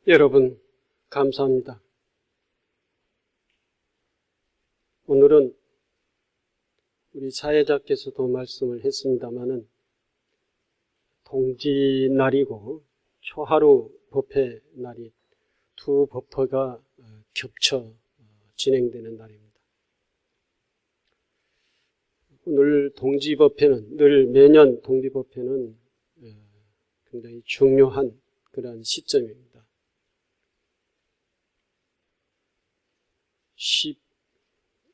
여러분, 감사합니다. 오늘은 우리 사회자께서도 말씀을 했습니다마는 동지날이고 초하루 법회 날이 두 법회가 겹쳐 진행되는 날입니다. 오늘 동지법회는 늘 매년 동지법회는 굉장히 중요한 그러한 시점입니다.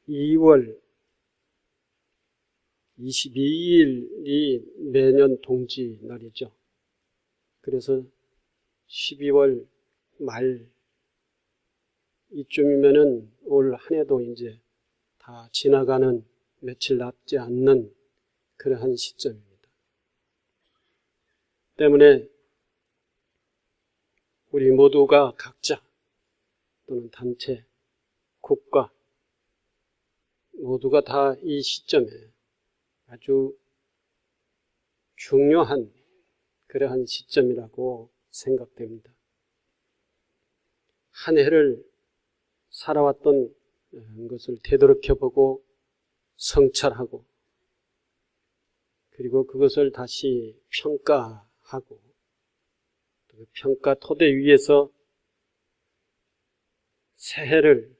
12월 22일이 매년 동지날이죠. 그래서 12월 말 이쯤이면은 올 한 해도 이제 다 지나가는 며칠 남지 않는 그러한 시점입니다. 때문에 우리 모두가 각자 또는 단체, 국가 모두가 다 이 시점에 아주 중요한 그러한 시점이라고 생각됩니다. 한 해를 살아왔던 것을 되돌이켜보고 성찰하고 그리고 그것을 다시 평가하고 그 평가 토대 위에서 새해를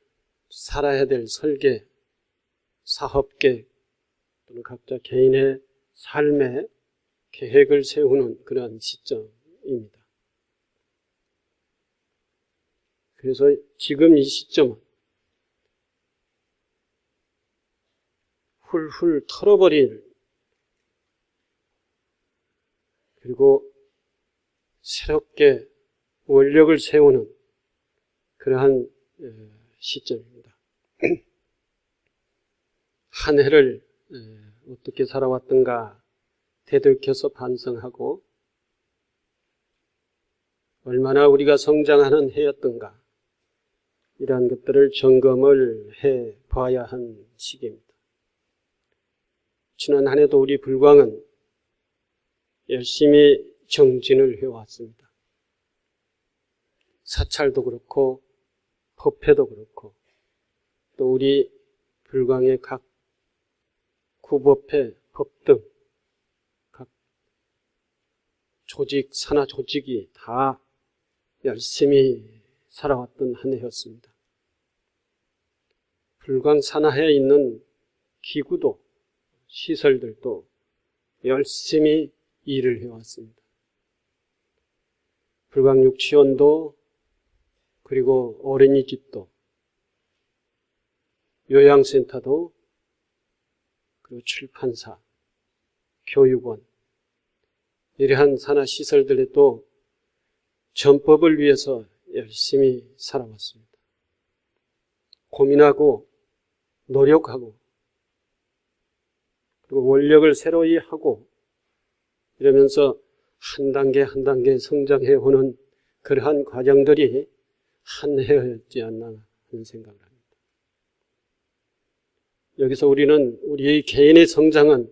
살아야 될 설계, 사업계획 또는 각자 개인의 삶의 계획을 세우는 그런 시점입니다. 그래서 지금 이 시점은 훌훌 털어버릴 그리고 새롭게 원력을 세우는 그러한 시점입니다. 한 해를 어떻게 살아왔던가 되돌이켜서 반성하고 얼마나 우리가 성장하는 해였던가 이러한 것들을 점검을 해봐야 한 시기입니다. 지난 한 해도 우리 불광은 열심히 정진을 해왔습니다. 사찰도 그렇고 법회도 그렇고 또 우리 불광의 각 구법회, 법 등 각 조직, 산하 조직이 다 열심히 살아왔던 한 해였습니다. 불광 산하에 있는 기구도 시설들도 열심히 일을 해왔습니다. 불광 유치원도 그리고 어린이집도 요양센터도 그리고 출판사, 교육원 이러한 산하시설들에도 전법을 위해서 열심히 살아왔습니다. 고민하고 노력하고 그리고 원력을 새로이 하고 이러면서 한 단계 한 단계 성장해 오는 그러한 과정들이 한 해였지 않나 하는 생각을 합니다. 여기서 우리는 우리의 개인의 성장은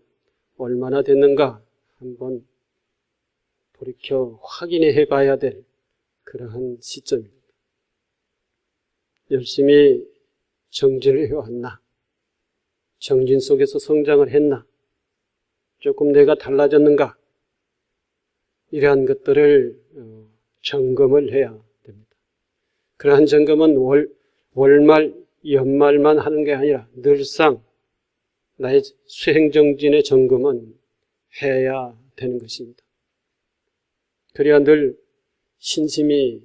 얼마나 됐는가 한번 돌이켜 확인해 봐야 될 그러한 시점입니다. 열심히 정진을 해왔나? 정진 속에서 성장을 했나? 조금 내가 달라졌는가? 이러한 것들을 점검을 해야 됩니다. 그러한 점검은 월말, 연말만 하는 게 아니라 늘상 나의 수행정진의 점검은 해야 되는 것입니다. 그래야 늘 신심을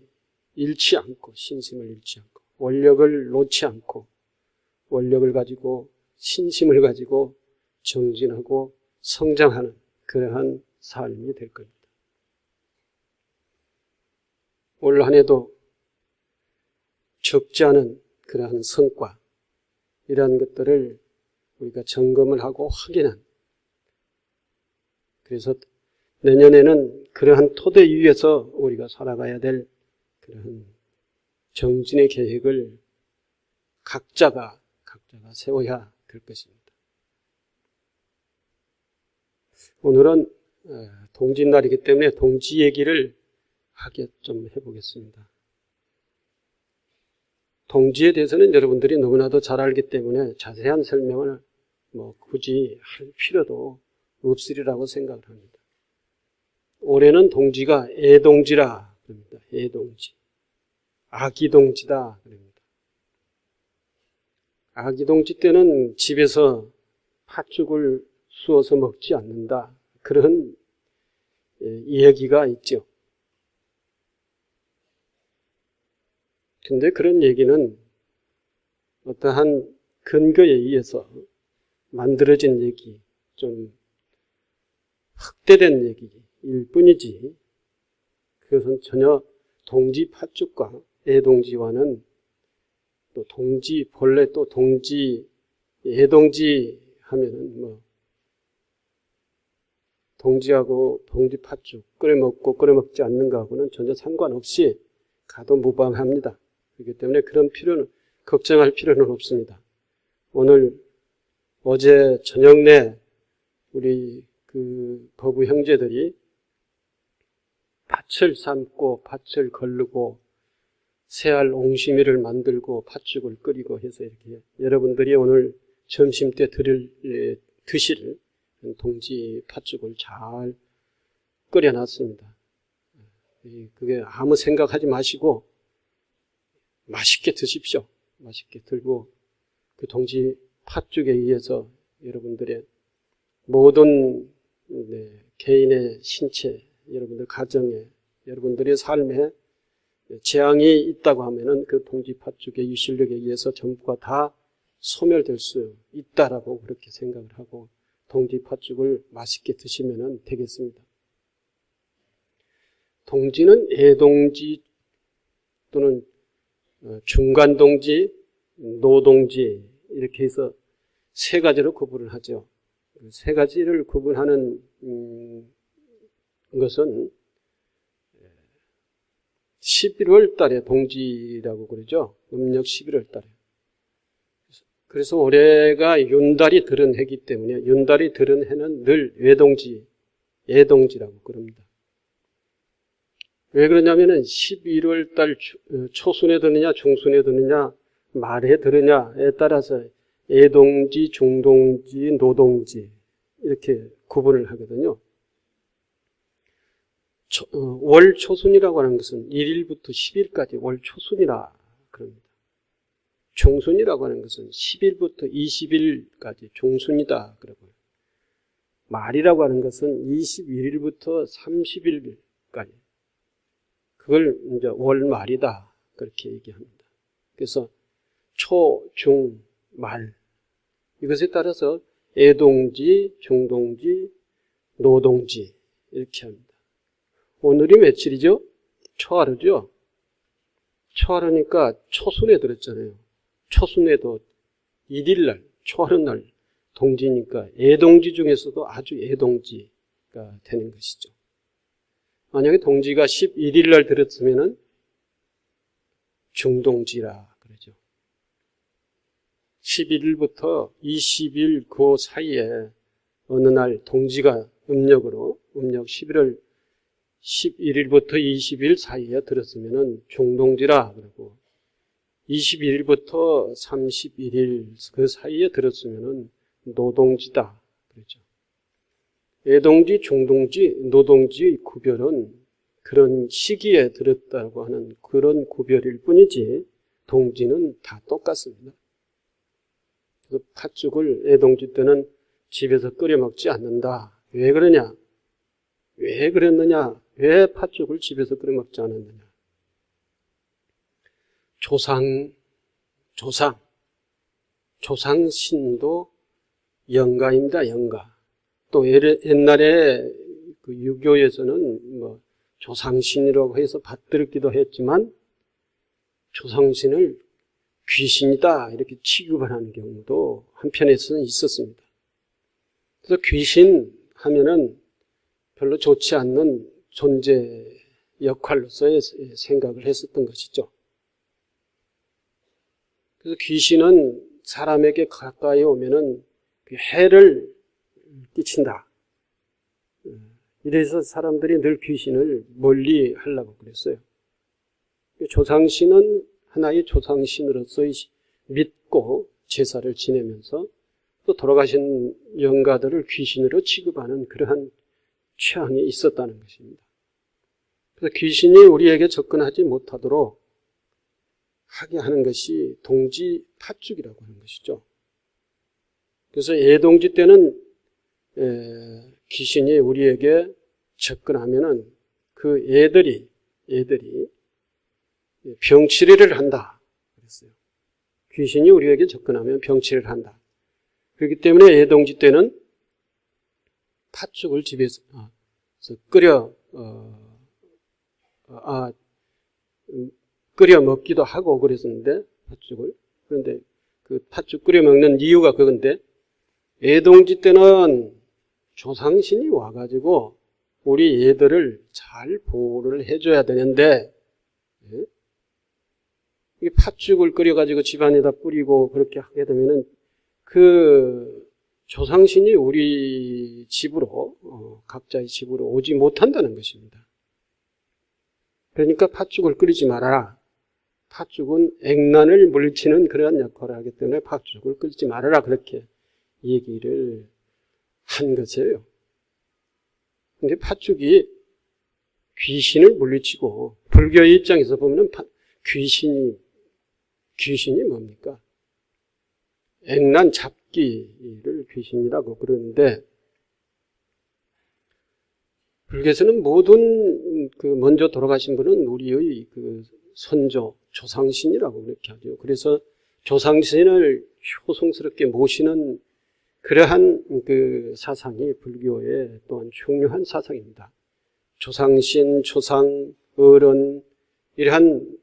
잃지 않고 원력을 놓지 않고 원력을 가지고 신심을 가지고 정진하고 성장하는 그러한 삶이 될 겁니다. 올 한 해도 적지 않은 그러한 성과 이러한 것들을 우리가 점검을 하고 확인한 그래서 내년에는 그러한 토대 위에서 우리가 살아가야 될 그러한 정진의 계획을 각자가 세워야 될 것입니다. 오늘은 동지날이기 때문에 동지 얘기를 하게 좀 해보겠습니다. 동지에 대해서는 여러분들이 너무나도 잘 알기 때문에 자세한 설명을 굳이 할 필요도 없으리라고 생각을 합니다. 올해는 동지가 애동지라 그럽니다. 애동지. 아기동지다 그럽니다. 아기동지 때는 집에서 팥죽을 쑤어서 먹지 않는다. 그런 이야기가 있죠. 근데 그런 얘기는 어떠한 근거에 의해서 만들어진 얘기, 좀 흑대된 얘기일 뿐이지, 그것은 전혀 동지 팥죽과 애동지와는 또 동지, 본래 또 동지, 애동지 하면은 동지하고 동지 팥죽 끓여 먹고 끓여 먹지 않는 거하고는 전혀 상관없이 가도 무방합니다. 그렇기 때문에 그런 필요는, 걱정할 필요는 없습니다. 어제 저녁 내 우리 거부 형제들이 팥을 삶고 팥을 걸르고 새알 옹심이를 만들고 팥죽을 끓이고 해서 이렇게 여러분들이 오늘 점심 때 드실 동지 팥죽을 잘 끓여놨습니다. 그게 아무 생각하지 마시고 맛있게 드십시오. 맛있게 들고 그 동지 팥죽에 의해서 여러분들의 모든 개인의 신체, 여러분들 가정에, 여러분들의 삶에 재앙이 있다고 하면은 그 동지 팥죽의 유실력에 의해서 전부가 다 소멸될 수 있다라고 그렇게 생각을 하고 동지 팥죽을 맛있게 드시면 되겠습니다. 동지는 애동지 또는 중간동지, 노동지 이렇게 해서 세 가지로 구분을 하죠. 세 가지를 구분하는 것은 11월 달에 동지라고 그러죠. 음력 11월 달에. 그래서 올해가 윤달이 들은 해기 때문에 윤달이 들은 해는 늘 애동지라고 그럽니다. 왜 그러냐면은 11월 달 초순에 드느냐 중순에 드느냐 말에 들으냐에 따라서 애동지, 중동지, 노동지 이렇게 구분을 하거든요. 월 초순이라고 하는 것은 1일부터 10일까지 월 초순이라 그럽니다. 중순이라고 하는 것은 10일부터 20일까지 중순이다 그러고요. 말이라고 하는 것은 21일부터 30일까지 그걸 이제 월말이다 그렇게 얘기합니다. 그래서 초, 중, 말 이것에 따라서 애동지, 중동지, 노동지 이렇게 합니다. 오늘이 며칠이죠? 초하루죠? 초하루니까 초순에 들었잖아요. 초순에도 1일날, 초하루날 동지니까 애동지 중에서도 아주 애동지가 되는 것이죠. 만약에 동지가 11일날 들었으면은 중동지라 그러죠. 11일부터 20일 그 사이에 어느 날 동지가 음력 11월 11일부터 20일 사이에 들었으면은 중동지라 그러고 21일부터 31일 그 사이에 들었으면은 노동지다 그러죠. 애동지, 중동지, 노동지의 구별은 그런 시기에 들었다고 하는 그런 구별일 뿐이지 동지는 다 똑같습니다. 그래서 팥죽을 애동지 때는 집에서 끓여 먹지 않는다. 왜 그러냐? 왜 그랬느냐? 왜 팥죽을 집에서 끓여 먹지 않았느냐? 조상신도 영가입니다. 영가. 또 옛날에 그 유교에서는 조상신이라고 해서 받들기도 했지만 조상신을 귀신이다 이렇게 취급을 하는 경우도 한편에서는 있었습니다. 그래서 귀신 하면은 별로 좋지 않는 존재 역할로서의 생각을 했었던 것이죠. 그래서 귀신은 사람에게 가까이 오면은 해를 끼친다. 이래서 사람들이 늘 귀신을 멀리 하려고 그랬어요. 조상신은 하나의 조상신으로서 믿고 제사를 지내면서 또 돌아가신 영가들을 귀신으로 취급하는 그러한 취향이 있었다는 것입니다. 그래서 귀신이 우리에게 접근하지 못하도록 하게 하는 것이 동지 팥죽이라고 하는 것이죠. 그래서 애동지 때는 귀신이 우리에게 접근하면은 그 애들이 병치레를 한다 그랬어요. 귀신이 우리에게 접근하면 병치레를 한다. 그렇기 때문에 애동지 때는 팥죽을 집에서 끓여 먹기도 하고 그랬었는데 팥죽을. 그런데 그 팥죽 끓여 먹는 이유가 그건데 애동지 때는 조상신이 와가지고 우리 애들을 잘 보호를 해줘야 되는데 이 팥죽을 끓여가지고 집안에다 뿌리고 그렇게 하게 되면은 그 조상신이 우리 집으로 각자의 집으로 오지 못한다는 것입니다. 그러니까 팥죽을 끓이지 말아라. 팥죽은 액난을 물리치는 그러한 역할을 하기 때문에 팥죽을 끓이지 말아라 그렇게 얘기를 한 것이에요. 근데 팥죽이 귀신을 물리치고 불교의 입장에서 보면 귀신이 뭡니까? 액난 잡기를 귀신이라고 그러는데 불교에서는 모든 먼저 돌아가신 분은 우리의 선조, 조상신이라고 그렇게 하죠. 그래서 조상신을 효성스럽게 모시는 그러한 사상이 불교의 또한 중요한 사상입니다. 조상신, 조상, 어른 이러한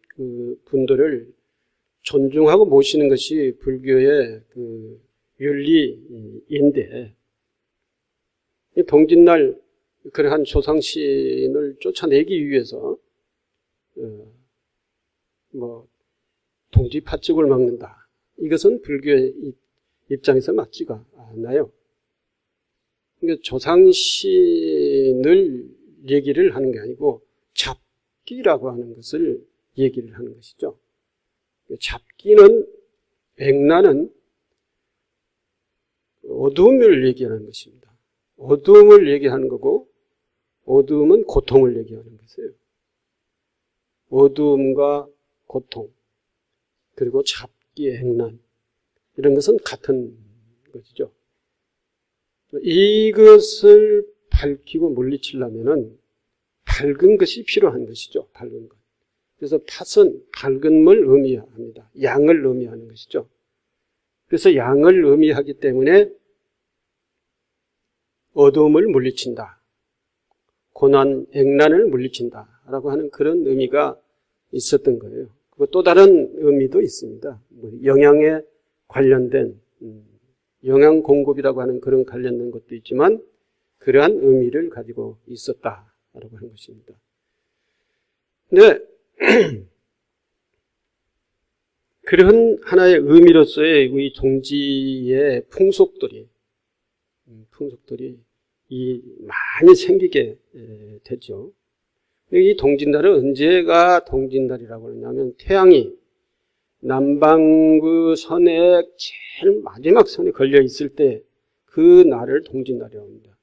분들을 존중하고 모시는 것이 불교의 윤리인데 동짓날 그러한 조상신을 쫓아내기 위해서 동지 팥죽을 먹는다. 이것은 불교의 입장에서 맞지가 않아요. 그러니까 조상신을 얘기를 하는 게 아니고 잡기라고 하는 것을 얘기를 하는 것이죠. 잡기는 액난은 어두움을 얘기하는 것입니다. 어두움을 얘기하는 거고 어두움은 고통을 얘기하는 것이에요. 어두움과 고통 그리고 잡기, 액난 이런 것은 같은 것이죠. 이것을 밝히고 물리치려면은 밝은 것이 필요한 것이죠. 밝은 것. 그래서 팥은 밝음을 의미합니다. 양을 의미하는 것이죠. 그래서 양을 의미하기 때문에 어두움을 물리친다. 고난, 액난을 물리친다. 라고 하는 그런 의미가 있었던 거예요. 그리고 또 다른 의미도 있습니다. 영양에 관련된 영양 공급이라고 하는 그런 관련된 것도 있지만 그러한 의미를 가지고 있었다라고 하는 것입니다. 근데 그런 하나의 의미로서의 우리 동지의 풍속들이 많이 생기게 되죠. 이 동짓날은 언제가 동짓날이라고 하냐면 태양이 남방 선에 제일 마지막 선에 걸려 있을 때 그 날을 동짓날이라고 합니다.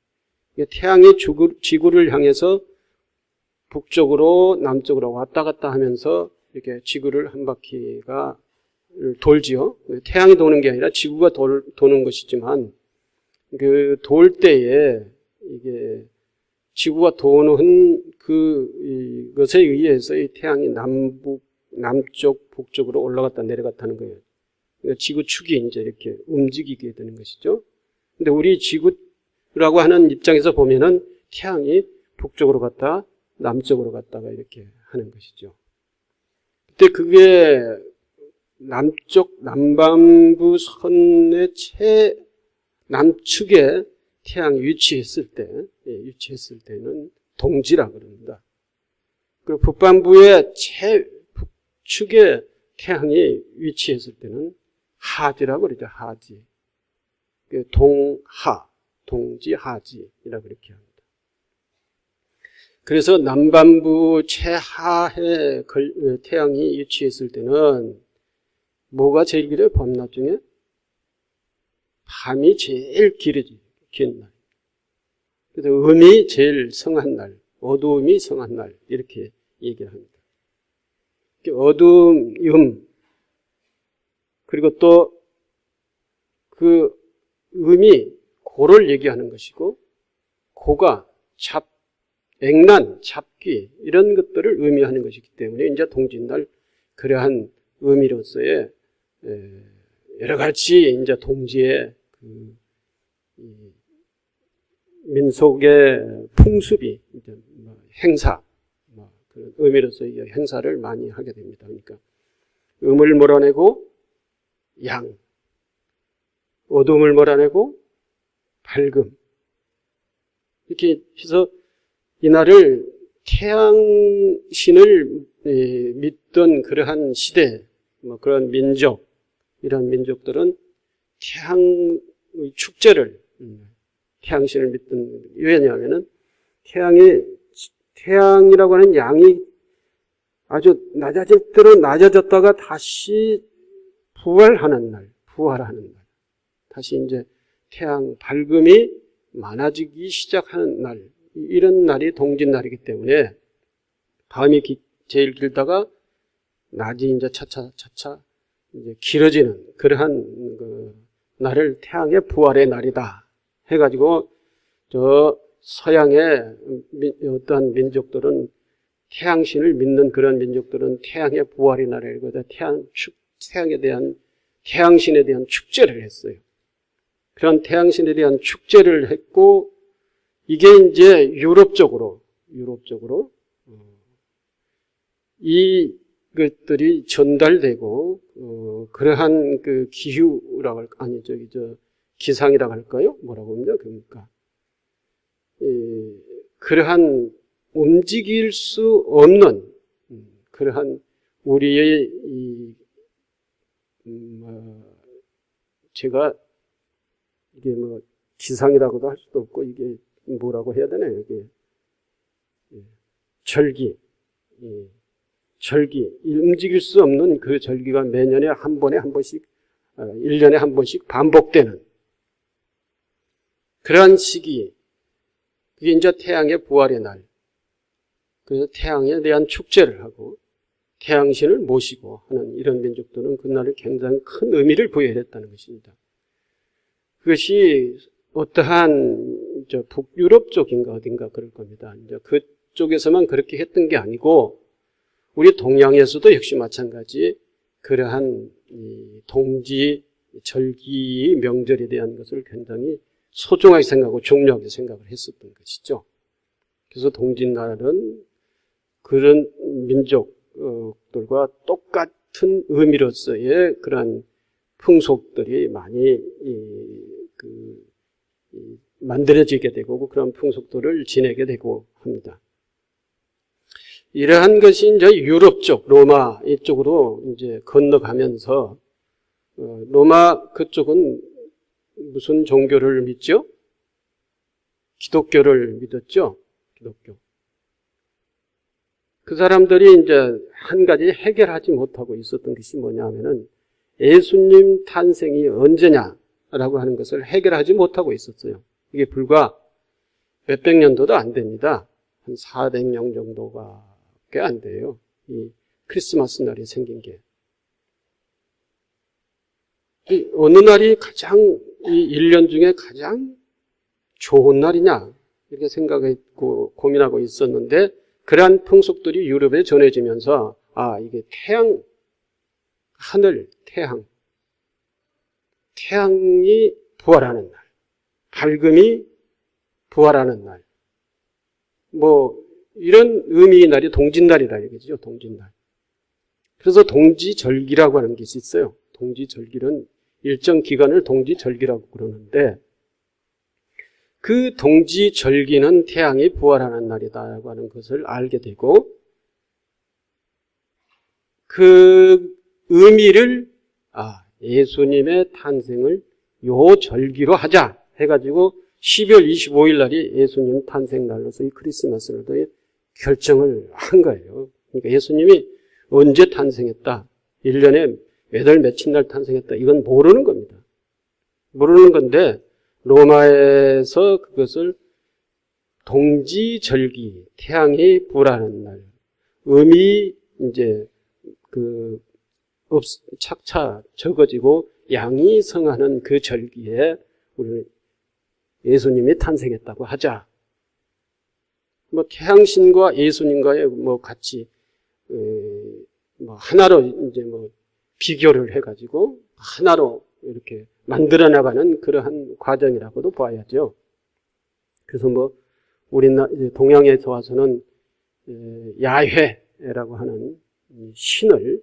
태양이 지구를 향해서 북쪽으로 남쪽으로 왔다 갔다 하면서 이렇게 지구를 한 바퀴가 돌지요. 태양이 도는 게 아니라 지구가 도는 것이지만 돌 때에 이게 지구가 도는 그것에 의해서 이 태양이 남쪽, 북쪽으로 올라갔다 내려갔다는 거예요. 그러니까 지구축이 이제 이렇게 움직이게 되는 것이죠. 근데 우리 지구라고 하는 입장에서 보면은 태양이 북쪽으로 갔다 남쪽으로 갔다가 이렇게 하는 것이죠. 그때 그게 남반구 선의 남측에 태양이 위치했을 때는 동지라고 그럽니다. 그리고 북반부의 북측에 태양이 위치했을 때는 하지라고 그러죠. 하지. 동하, 동지, 하지라고 그렇게 합니다. 그래서 남반부 최하에 태양이 위치했을 때는 뭐가 제일 길어요? 밤낮 중에? 밤이 제일 긴 날. 그래서 음이 제일 성한 날, 어두움이 성한 날 이렇게 얘기를 합니다. 어두움, 그리고 또 그 음이 고를 얘기하는 것이고 고가 액난, 잡귀 이런 것들을 의미하는 것이기 때문에 이제 동짓날 그러한 의미로서의 여러 가지 이제 동지의 그 민속의 풍습이 이제 행사 그런 의미로서 이 행사를 많이 하게 됩니다. 그러니까 음을 몰아내고 양, 어둠을 몰아내고 밝음 이렇게 해서 이날을 태양신을 믿던 그러한 시대, 그런 민족, 이런 민족들은 태양의 축제를, 태양신을 믿던, 왜냐하면은 태양이라고 하는 양이 아주 낮아질 대로 낮아졌다가 다시 부활하는 날, 다시 이제 태양 밝음이 많아지기 시작하는 날, 이런 날이 동짓날이기 때문에 밤이 제일 길다가 낮이 이제 차차 이제 길어지는 그러한 그 날을 태양의 부활의 날이다 해가지고 저 서양의 어떠한 민족들은 태양신을 믿는 그런 민족들은 태양의 부활의 날을 태양신에 대한 축제를 했어요. 그런 태양신에 대한 축제를 했고 이게 이제 유럽적으로 이 것들이 전달되고 그러한 그 기후라고 기상이라고 할까요? 뭐라고 합니까? 그러니까 그러한 움직일 수 없는 그러한 우리의 제가 이게 기상이라고도 할 수도 없고 이게 뭐라고 해야 되나요? 이게 절기, 움직일 수 없는 그 절기가 매년에 한 번씩, 1년에 한 번씩 반복되는 그러한 시기, 그게 이제 태양의 부활의 날. 그래서 태양에 대한 축제를 하고 태양신을 모시고 하는 이런 민족들은 그날을 굉장히 큰 의미를 부여해야 했다는 것입니다. 그것이 어떠한 북유럽 쪽인가 어딘가 그럴 겁니다. 이제 그쪽에서만 그렇게 했던 게 아니고 우리 동양에서도 역시 마찬가지 그러한 동지 절기 명절에 대한 것을 굉장히 소중하게 생각하고 중요하게 생각을 했었던 것이죠. 그래서 동짓날은 그런 민족들과 똑같은 의미로서의 그러한 풍속들이 많이 만들어지게 되고 그런 풍속들을 지내게 되고 합니다. 이러한 것이 이제 유럽 쪽, 로마 이쪽으로 이제 건너가면서 로마 그쪽은 무슨 종교를 믿죠? 기독교를 믿었죠? 기독교. 그 사람들이 이제 한 가지 해결하지 못하고 있었던 것이 뭐냐면은 예수님 탄생이 언제냐라고 하는 것을 해결하지 못하고 있었어요. 이게 불과 몇백 년도도 안 됩니다. 한 400년 정도가 꽤 안 돼요. 이 크리스마스 날이 생긴 게. 어느 날이 가장 이 1년 중에 가장 좋은 날이냐 이렇게 생각했고 고민하고 있었는데 그러한 풍속들이 유럽에 전해지면서 이게 하늘, 태양이 부활하는 날, 밝음이 부활하는 날, 이런 의미의 날이 동짓날이라 얘기죠, 동짓날. 그래서 동지절기라고 하는 것이 있어요. 동지절기는 일정 기간을 동지절기라고 그러는데 그 동지절기는 태양이 부활하는 날이다라고 하는 것을 알게 되고 그 의미를 예수님의 탄생을 요 절기로 하자 해가지고 12월 25일 날이 예수님 탄생 날로서 이 크리스마스를 결정을 한 거예요. 그러니까 예수님이 언제 탄생했다, 1년에 몇 월 며칠 날 탄생했다, 이건 모르는 겁니다. 모르는 건데 로마에서 그것을 동지절기, 태양이 불하는 날, 음이 이제 착차 적어지고 양이 성하는 그 절기에 우리는 예수님이 탄생했다고 하자. 뭐 태양신과 예수님과의 뭐 같이 뭐 하나로 이제 뭐 비교를 해가지고 하나로 이렇게 만들어 나가는 그러한 과정이라고도 봐야죠. 그래서 뭐 우리 동양에서 와서는 야훼라고 하는 신을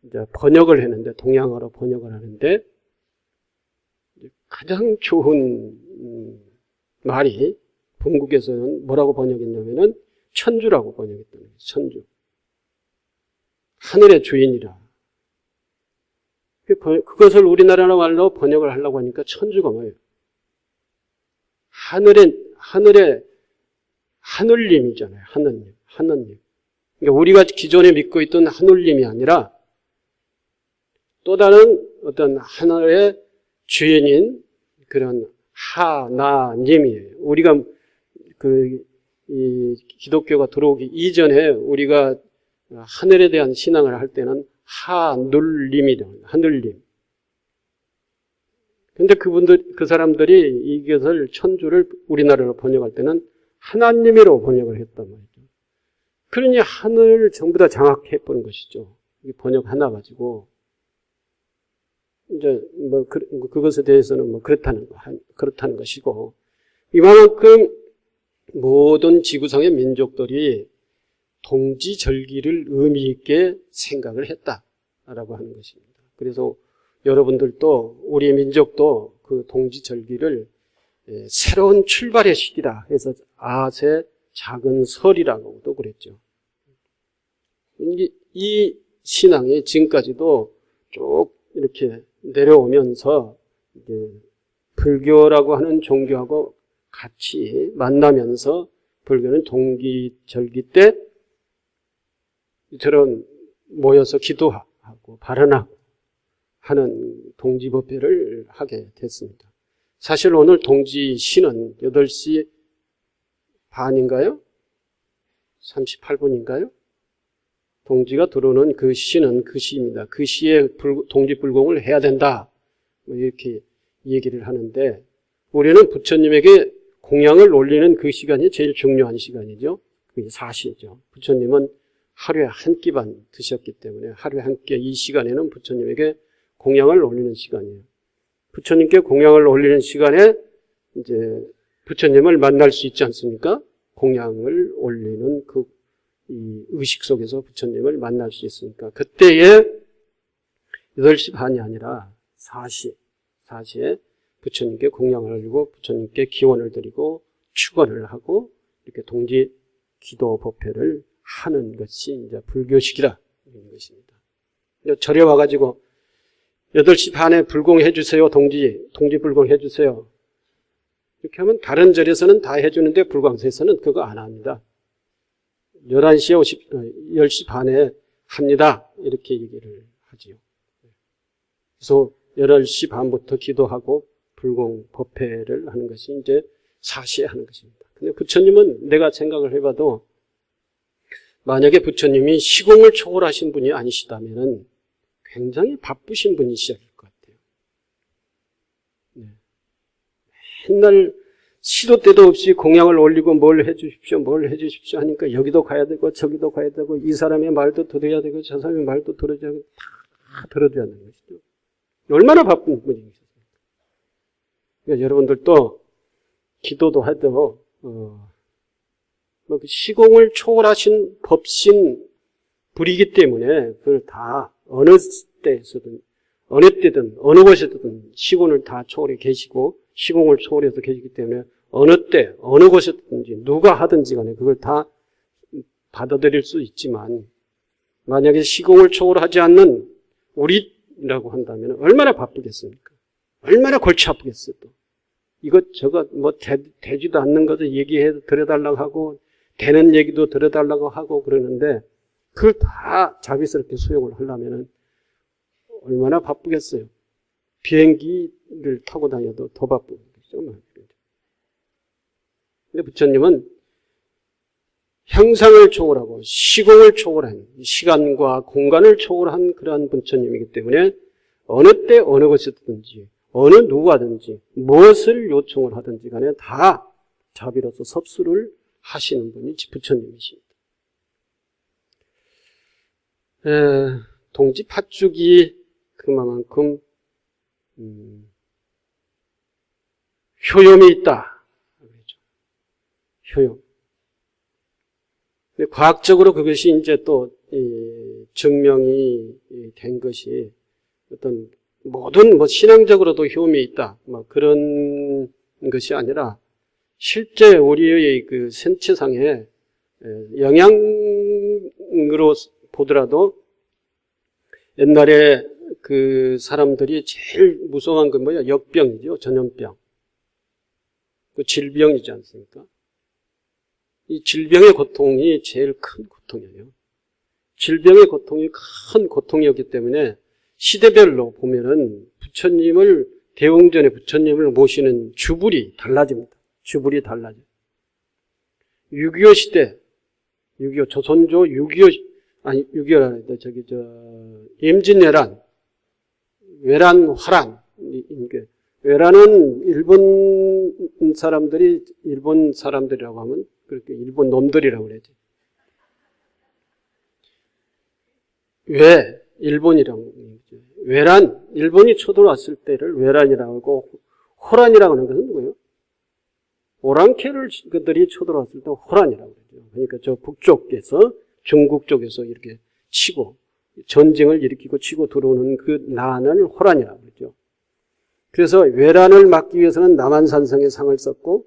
이제 번역을 했는데, 동양어로 번역을 하는데 가장 좋은 말이 본국에서는 뭐라고 번역했냐면은 천주라고 번역했다는 거예요. 천주. 하늘의 주인이라. 그것을 우리나라 말로 번역을 하려고 하니까 천주가 뭐예요? 하늘의 하늘님이잖아요. 하늘님. 그러니까 우리가 기존에 믿고 있던 하늘님이 아니라 또 다른 어떤 하늘의 주인인 그런 하나님이에요. 우리가 이 기독교가 들어오기 이전에 우리가 하늘에 대한 신앙을 할 때는 하늘님이다. 하늘님. 근데 그 사람들이 이것을 천주를 우리나라로 번역할 때는 하나님으로 번역을 했단 말이죠. 그러니 하늘을 전부 다 장악해 버린 것이죠. 번역 하나 가지고. 이제 그것에 대해서는 그렇다는 것이고, 이만큼 모든 지구상의 민족들이 동지절기를 의미 있게 생각을 했다라고 하는 것입니다. 그래서 여러분들도, 우리 민족도 그 동지절기를 새로운 출발의 시기다 해서 아세 작은 설이라고도 그랬죠. 이 신앙이 지금까지도 쭉 이렇게 내려오면서 이제 불교라고 하는 종교하고 같이 만나면서, 불교는 동기절기 때 저런 모여서 기도하고 발언하고 하는 동지법회를 하게 됐습니다. 사실 오늘 동지시는 8시 반인가요? 38분인가요? 동지가 들어오는 그 시는 그 시입니다. 그 시에 동지불공을 해야 된다, 뭐 이렇게 얘기를 하는데, 우리는 부처님에게 공양을 올리는 그 시간이 제일 중요한 시간이죠. 그게 4시죠. 부처님은 하루에 한 끼만 드셨기 때문에 하루에 한 끼, 이 시간에는 부처님에게 공양을 올리는 시간이에요. 부처님께 공양을 올리는 시간에 이제 부처님을 만날 수 있지 않습니까? 공양을 올리는 이 의식 속에서 부처님을 만날 수 있으니까, 그때에 8시 반이 아니라 4시에 부처님께 공양을 올리고 부처님께 기원을 드리고 축원을 하고 이렇게 동지 기도 법회를 하는 것이 이제 불교식이라 이런 것입니다. 절에 와가지고 8시 반에 불공해 주세요. 동지 불공해 주세요. 이렇게 하면 다른 절에서는 다 해주는데 불광사에서는 그거 안 합니다. 10시 반에 합니다. 이렇게 얘기를 하지요. 그래서 11시 반부터 기도하고 불공 법회를 하는 것이 이제 4시에 하는 것입니다. 근데 부처님은 내가 생각을 해봐도, 만약에 부처님이 시공을 초월하신 분이 아니시다면 굉장히 바쁘신 분이셔야 될 것 같아요. 네. 맨날 시도 때도 없이 공양을 올리고 뭘 해주십시오 하니까 여기도 가야 되고 저기도 가야 되고, 이 사람의 말도 들어야 되고 저 사람의 말도 들어야 되고 다 들어줘야 하는 것이죠. 얼마나 바쁜 분이겠습니까? 그러니까 여러분들도 기도도 해도 시공을 초월하신 법신 불이기 때문에 그걸 다 어느 때에서든 어느 때든 어느 곳에든 시공을 다 초월해 계시고 시공을 초월해서 계시기 때문에 어느 때 어느 곳에든지 누가 하든지 간에 그걸 다 받아들일 수 있지만, 만약에 시공을 초월하지 않는 우리라고 한다면 얼마나 바쁘겠습니까? 얼마나 골치 아프겠어요. 또 이것저것 뭐 되지도 않는 것을 얘기해 드려달라고 하고 되는 얘기도 들어달라고 하고 그러는데 그걸 다 자비스럽게 수용을 하려면 얼마나 바쁘겠어요. 비행기를 타고 다녀도 더 바쁘겠죠. 근데 부처님은 형상을 초월하고 시공을 초월한, 시간과 공간을 초월한 그러한 부처님이기 때문에 어느 때 어느 것이든지 어느 누구하든지 무엇을 요청을 하든지 간에 다 자비로서 섭수를 하시는 분이 부처님이십니다. 동지 팥죽이 그만큼 효용이 있다. 효용. 근데 과학적으로 그것이 이제 또 증명이 된 것이 어떤 모든 신앙적으로도 효험이 있다. 그런 것이 아니라 실제 우리의 그 생체상에 영양으로 보더라도 옛날에 그 사람들이 제일 무서워한 건 뭐야? 역병이죠. 전염병. 그 질병이지 않습니까? 이 질병의 고통이 제일 큰 고통이에요. 질병의 고통이 큰 고통이었기 때문에 시대별로 보면은 부처님을, 대웅전에 부처님을 모시는 주불이 달라집니다. 주불이 달라져요. 6.25 시대, 6.25 조선조 6.25, 임진왜란, 외란, 화란. 외란은 일본 사람들이라고 하면 그렇게 일본 놈들이라고 그러지. 왜? 일본이라고. 외란, 일본이 쳐들어왔을 때를 외란이라고 하고, 호란이라고 하는 것은 누구예요? 오랑캐를 그들이 쳐들어왔을 때 호란이라고 그러죠. 그러니까 저 북쪽에서, 중국 쪽에서 이렇게 치고, 전쟁을 일으키고 치고 들어오는 그 난을 호란이라고 그러죠. 그래서 외란을 막기 위해서는 남한산성에 상을 썼고,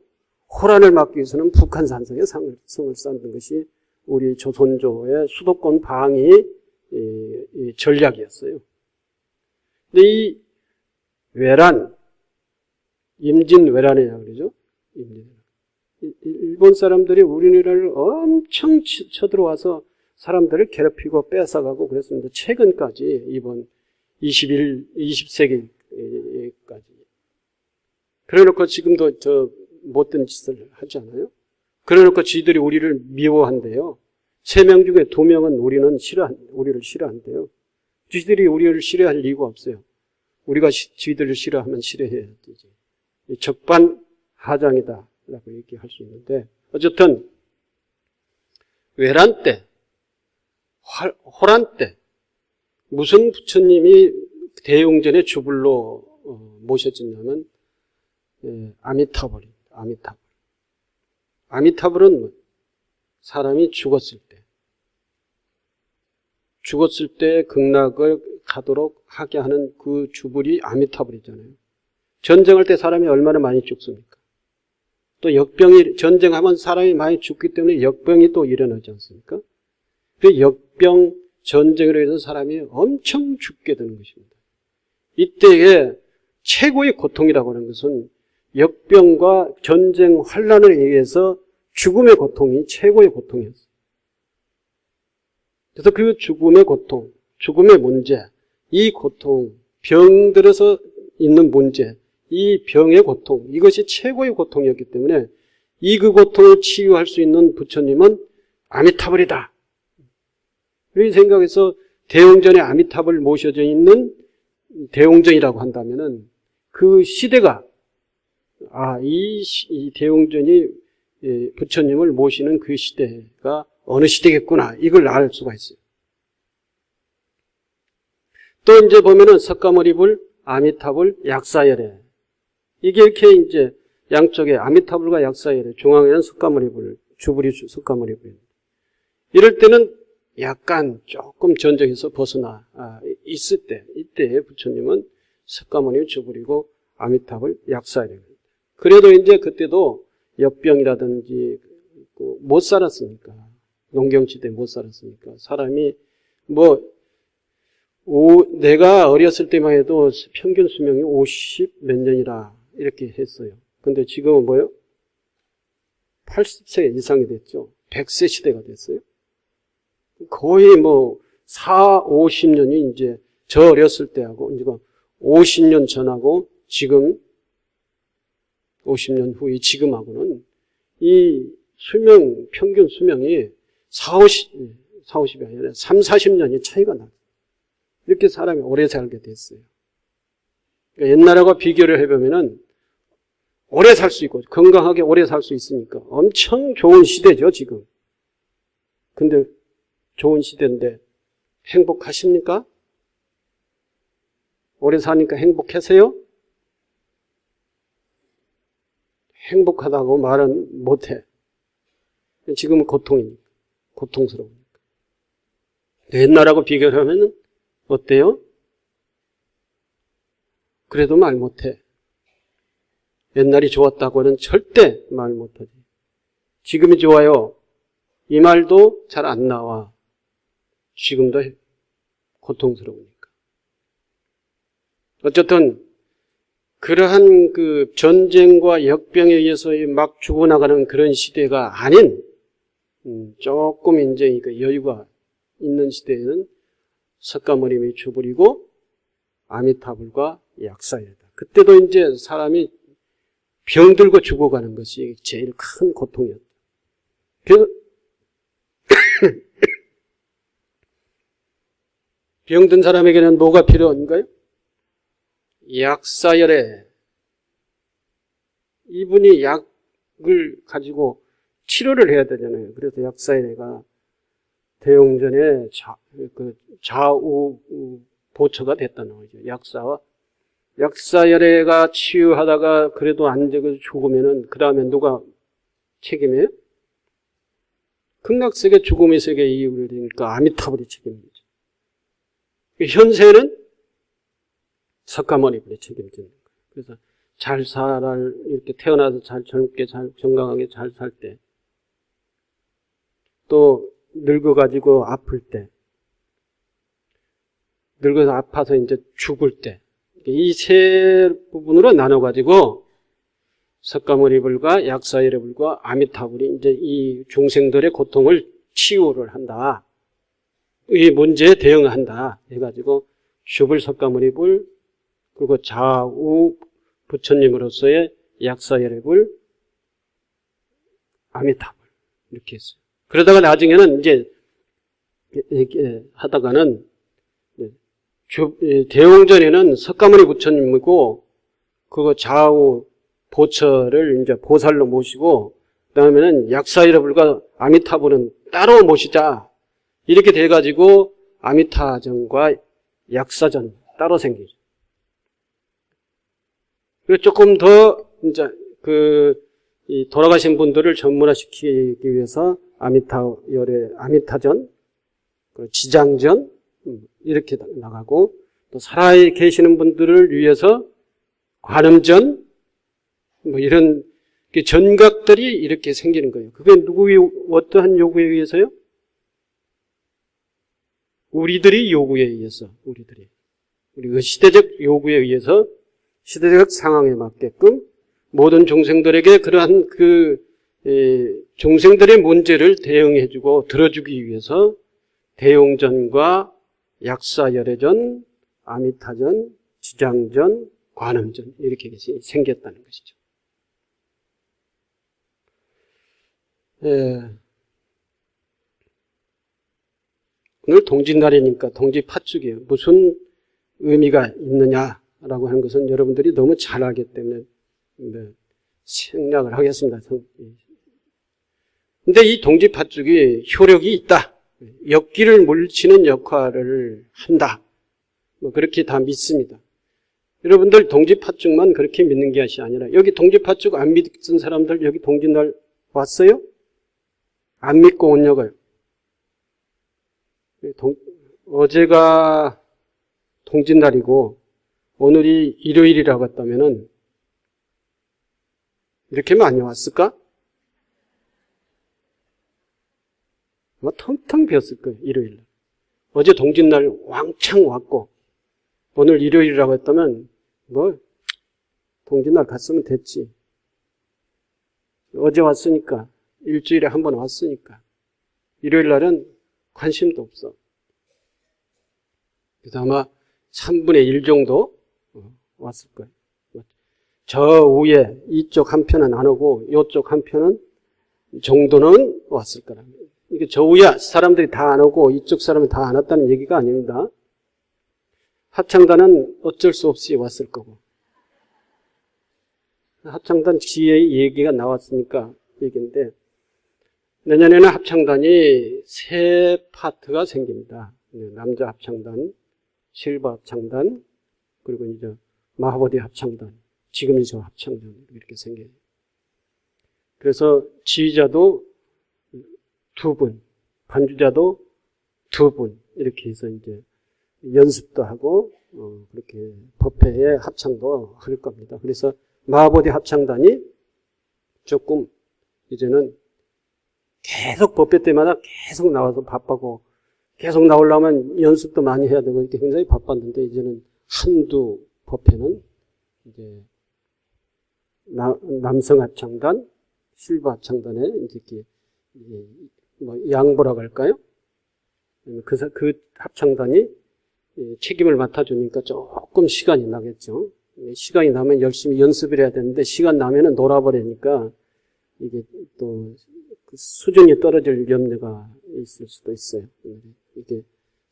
호란을 막기 위해서는 북한산성에 상을 쌓는 것이 우리 조선조의 수도권 방위 이 전략이었어요. 근데 이 외란, 임진왜란이라고 그러죠. 일본 사람들이 우리나라를 엄청 쳐들어와서 사람들을 괴롭히고 뺏어가고 그랬습니다. 최근까지 이번 20세기까지. 그래놓고 지금도 저 못된 짓을 하지 않아요? 그래놓고 지들이 우리를 미워한대요. 3명 중에 2명은 우리를 싫어한대요. 지들이 우리를 싫어할 이유가 없어요. 우리가 지들을 싫어하면 싫어해야 되지. 적반하장이다 라고 얘기할 수 있는데, 어쨌든 외란 때, 호란 때 무슨 부처님이 대웅전의 주불로 모셔졌냐면 아미타불입니다. 아미타불은 사람이 죽었을 때 극락을 가도록 하게 하는 그 주불이 아미타불이잖아요. 전쟁할 때 사람이 얼마나 많이 죽습니까? 또 전쟁하면 사람이 많이 죽기 때문에 역병이 또 일어나지 않습니까? 그 역병, 전쟁으로 해서 사람이 엄청 죽게 되는 것입니다. 이때에 최고의 고통이라고 하는 것은 역병과 전쟁, 환란에 의해서 죽음의 고통이 최고의 고통이었어요. 그래서 그 죽음의 고통, 죽음의 문제, 이 고통, 병들어서 있는 문제, 이 병의 고통, 이것이 최고의 고통이었기 때문에 그 고통을 치유할 수 있는 부처님은 아미타불이다. 이런 생각에서 대웅전에 아미타불 모셔져 있는 대웅전이라고 한다면은 그 시대가 이 대웅전이 부처님을 모시는 그 시대가 어느 시대겠구나, 이걸 알 수가 있어요. 또 이제 보면은 석가모니불, 아미타불, 약사열애. 이게 이렇게 이제 양쪽에 아미타불과 약사열애, 중앙에는 석가모니불, 주불이 석가모니불. 이럴 때는 약간 조금 전쟁에서 벗어나 있을 때, 이때 부처님은 석가모니 주불이고 아미타불 약사열애. 그래도 이제 그때도 역병이라든지 못 살았으니까, 농경시대 못 살았으니까 사람이 내가 어렸을 때만 해도 평균 수명이 50 몇 년이라 이렇게 했어요. 근데 지금은 뭐요? 80세 이상이 됐죠. 100세 시대가 됐어요. 거의 뭐 4, 50년이 이제 저 어렸을 때하고 이제 50년 전하고 지금 50년 후에 지금하고는 이 평균 수명이 40이 아니라 3, 40년이 차이가 나요. 이렇게 사람이 오래 살게 됐어요. 그러니까 옛날하고 비교를 해보면은 오래 살 수 있고 건강하게 오래 살 수 있으니까 엄청 좋은 시대죠, 지금. 근데 좋은 시대인데 행복하십니까? 오래 사니까 행복하세요? 행복하다고 말은 못해. 지금은 고통이니까. 고통스러우니까. 옛날하고 비교를 하면 어때요? 그래도 말 못해. 옛날이 좋았다고는 절대 말 못하지. 지금이 좋아요. 이 말도 잘 안 나와. 지금도 고통스러우니까. 어쨌든 그러한 그 전쟁과 역병에 의해서 막 죽어나가는 그런 시대가 아닌 조금 이제 여유가 있는 시대에는 석가모니를 주부리고 아미타불과 약사이다. 그때도 이제 사람이 병들고 죽어가는 것이 제일 큰 고통이었다. 그래서 병든 사람에게는 뭐가 필요한가요? 약사열에 이분이 약을 가지고 치료를 해야 되잖아요. 그래서 약사열애가 대웅전에 좌우 보처가 됐다는 거죠. 약사열애가 치유하다가 그래도 안 되고 죽으면은 그 다음에 누가 책임해요? 극락세계 죽음의 세계 이유를 되니까 아미타불이 책임이죠. 현세는 석가모니불이 책임지는 거예요. 그래서 잘 이렇게 태어나서 잘 젊게 잘 건강하게 잘 살 때, 또 늙어가지고 아플 때, 늙어서 아파서 이제 죽을 때, 이 세 부분으로 나눠가지고 석가모니불과 약사열애불과 아미타불이 이제 이 중생들의 고통을 치유를 한다. 이 문제에 대응한다. 해가지고 주불 석가모니불 그리고 좌우 부처님으로서의 약사열애불 아미타불 이렇게 했어요. 그러다가 나중에는 이제 이렇게 하다가는 대웅전에는 석가모니 부처님이고 그거 좌우 보처를 이제 보살로 모시고 그다음에는 약사열애불과 아미타불은 따로 모시자 이렇게 돼가지고 아미타전과 약사전 따로 생기죠. 그리고 조금 더 이제 이 돌아가신 분들을 전문화시키기 위해서 아미타전, 지장전 이렇게 나가고 또 살아 계시는 분들을 위해서 관음전 뭐 이런 전각들이 이렇게 생기는 거예요. 그게 누구의 어떠한 요구에 의해서요? 우리들이 요구에 의해서 우리 시대적 요구에 의해서 시대적 상황에 맞게끔 모든 종생들에게 그러한 종생들의 문제를 대응해주고 들어주기 위해서 대웅전과 약사열애전, 아미타전, 지장전, 관음전 이렇게 생겼다는 것이죠. 오늘 동짓날이니까 동짓팥죽이에요. 무슨 의미가 있느냐라고 하는 것은 여러분들이 너무 잘 알기 때문에 생략을 하겠습니다. 근데 이 동짓팥죽이 효력이 있다. 역기를 물리치는 역할을 한다. 뭐 그렇게 다 믿습니다. 여러분들 동짓팥죽만 그렇게 믿는 게 아니라 여기 동짓팥죽 안 믿은 사람들 여기 동짓날 왔어요? 안 믿고 온 여가요. 어제가 동짓날이고 오늘이 일요일이라고 했다면은 이렇게 많이 왔을까? 아마 텅텅 비었을 거예요. 일요일. 어제 동짓날 왕창 왔고 오늘 일요일이라고 했다면 동짓날 갔으면 됐지. 어제 왔으니까 일주일에 한 번 왔으니까. 일요일 날은 관심도 없어. 그래서 아마 3분의 1 정도 왔을 거예요. 저 위에 이쪽 한 편은 안 오고 이쪽 한 편은 정도는 왔을 거라고. 이게 저 위에 사람들이 다 안 오고 이쪽 사람이 다 안 왔다는 얘기가 아닙니다. 합창단은 어쩔 수 없이 왔을 거고. 합창단 지혜의 얘기가 나왔으니까 얘기인데, 내년에는 합창단이 세 파트가 생깁니다. 남자 합창단, 실버 합창단, 그리고 이제 마하보디 합창단, 지금 저 합창단 이렇게 생겨요. 그래서 지휘자도 2분, 반주자도 2분 이렇게 해서 이제 연습도 하고 그렇게 법회에 합창도 할 겁니다. 그래서 마하보디 합창단이 조금 이제는 계속 법회 때마다 계속 나와서 바빠고 계속 나오려면 연습도 많이 해야 되고 이렇게 굉장히 바빴는데 이제는 한두 법회는 이제 남성 합창단, 실버 합창단에 이렇게 뭐 양보라고 할까요? 그 합창단이 책임을 맡아주니까 조금 시간이 나겠죠. 시간이 나면 열심히 연습을 해야 되는데 시간 나면은 놀아버리니까 이게 또 수준이 떨어질 염려가 있을 수도 있어요. 이게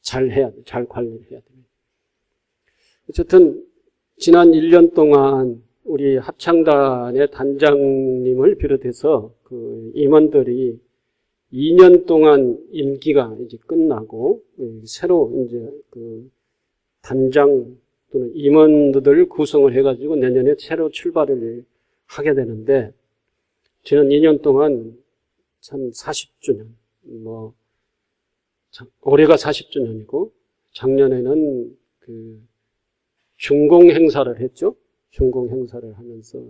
잘 해야 돼. 잘 관리를 해야 됩니다. 어쨌든 지난 1년 동안 우리 합창단의 단장님을 비롯해서 그 임원들이 2년 동안 임기가 이제 끝나고 새로 이제 그 단장 또는 임원들을 구성을 해가지고 내년에 새로 출발을 하게 되는데 지난 2년 동안 참 40주년, 올해가 40주년이고 작년에는 그 준공 행사를 했죠. 준공 행사를 하면서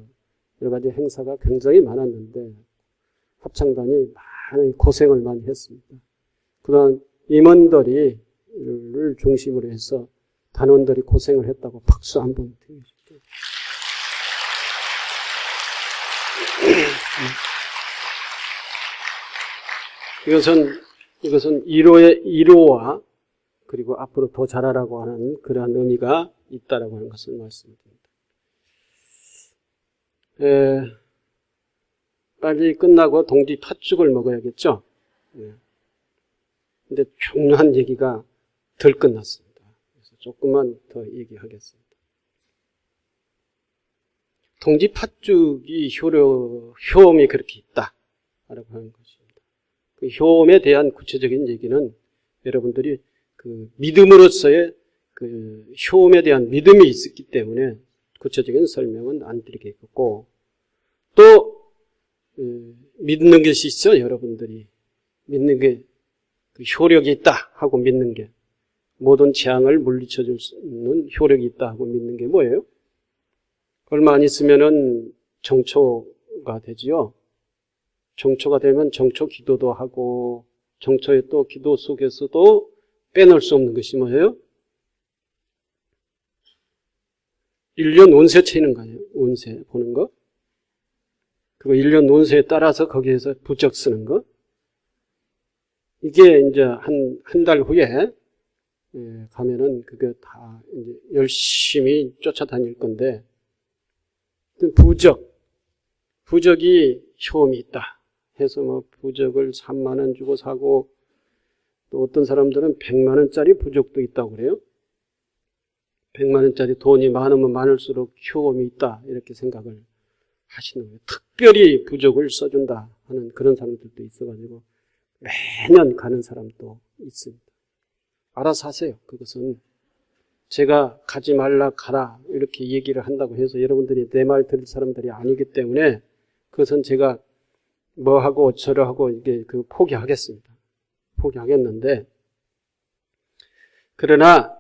여러 가지 행사가 굉장히 많았는데 합창단이 많이 고생을 많이 했습니다. 그동안 임원들을 중심으로 해서 단원들이 고생을 했다고 박수 한번 드리십시오. 이것은 1호와 그리고 앞으로 더 잘하라고 하는 그러한 의미가 있다라고 하는 것을 말씀드립니다. 빨리 끝나고 동지 팥죽을 먹어야겠죠? 근데 중요한 얘기가 덜 끝났습니다. 그래서 조금만 더 얘기하겠습니다. 동지 팥죽이 효험이 그렇게 있다라고 하는 것입니다. 그 효험에 대한 구체적인 얘기는 여러분들이 그 믿음으로서의 그 효험에 대한 믿음이 있었기 때문에 구체적인 설명은 안 드리겠고, 또 믿는 것이 있어. 여러분들이 믿는 게 그 효력이 있다 하고 믿는 게, 모든 재앙을 물리쳐 줄 수 있는 효력이 있다 하고 믿는 게 뭐예요? 얼마 안 있으면은 정초가 되지요. 정초가 되면 정초 기도도 하고, 정초의 또 기도 속에서도 빼놓을 수 없는 것이 뭐예요? 1년 운세 치는 거예요. 운세 보는 거. 그리고 1년 운세에 따라서 거기에서 부적 쓰는 거. 이게 이제 한 달 후에 가면은 그게 다 이제 열심히 쫓아다닐 건데, 부적이 효험이 있다 해서 뭐 부적을 3만 원 주고 사고, 또 어떤 사람들은 100만 원짜리 부적도 있다고 그래요. 100만 원짜리 돈이 많으면 많을수록 효험이 있다 이렇게 생각을 하시는 거예요. 특별히 부적을 써준다 하는 그런 사람들도 있어가지고 매년 가는 사람도 있습니다. 알아서 하세요. 그것은 제가 가지 말라 가라 이렇게 얘기를 한다고 해서 여러분들이 내 말 들을 사람들이 아니기 때문에 그것은 제가 뭐 하고 어쩌려하고 이게 포기하겠습니다. 포기하겠는데, 그러나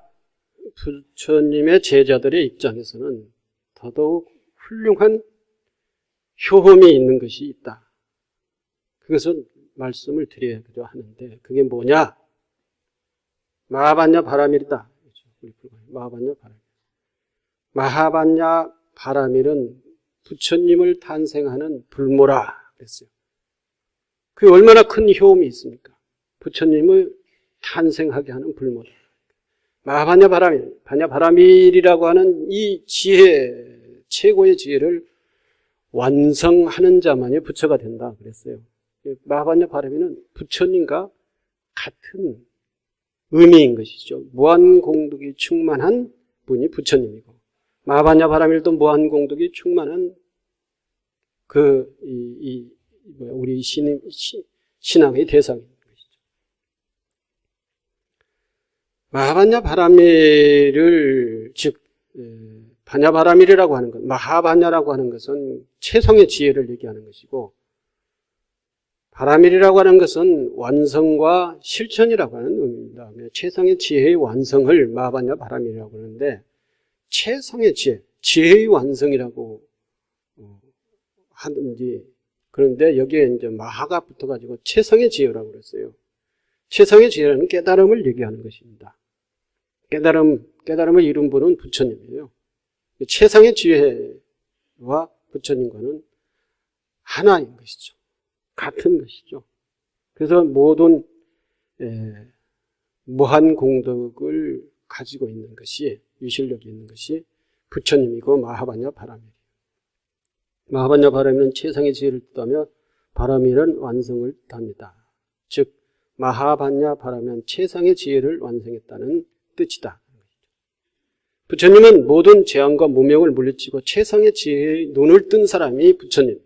부처님의 제자들의 입장에서는 더더욱 훌륭한 효험이 있는 것이 있다. 그것을 말씀을 드려야죠 하는데, 그게 뭐냐? 마하반야 바라밀이다. 마하반야 바라밀. 마하반야 바라밀은 부처님을 탄생하는 불모라 그랬어요. 그게 얼마나 큰 효험이 있습니까? 부처님을 탄생하게 하는 불모다. 마하반야 바라밀, 반야 바라밀이라고 하는 이 지혜, 최고의 지혜를 완성하는 자만이 부처가 된다 그랬어요. 마하반야 바라밀은 부처님과 같은 의미인 것이죠. 무한공덕이 충만한 분이 부처님이고, 마하반야 바라밀도 무한공덕이 충만한 우리 신앙의 대상인 것이죠. 마하반야 바라밀을, 즉, 반야 바라밀이라고 하는 것, 마하반야라고 하는 것은 최상의 지혜를 얘기하는 것이고, 바라밀이라고 하는 것은 완성과 실천이라고 하는 의미입니다. 최상의 지혜의 완성을 마하반야 바라밀이라고 하는데, 최상의 지혜, 지혜의 완성이라고 하든지, 그런데 여기에 이제 마하가 붙어가지고 최상의 지혜라고 그랬어요. 최상의 지혜라는 깨달음을 얘기하는 것입니다. 깨달음을 이룬 분은 부처님이에요. 최상의 지혜와 부처님과는 하나인 것이죠. 같은 것이죠. 그래서 모든 무한 공덕을 가지고 있는 것이, 유실력이 있는 것이 부처님이고 마하반야 바라밀이에요. 마하반야 바라밀은 최상의 지혜를 뜻하며 바라밀은 완성을 뜻합니다. 즉 마하반야 바라밀은 최상의 지혜를 완성했다는 뜻이다. 부처님은 모든 재앙과 무명을 물리치고 최상의 지혜의 눈을 뜬 사람이 부처님.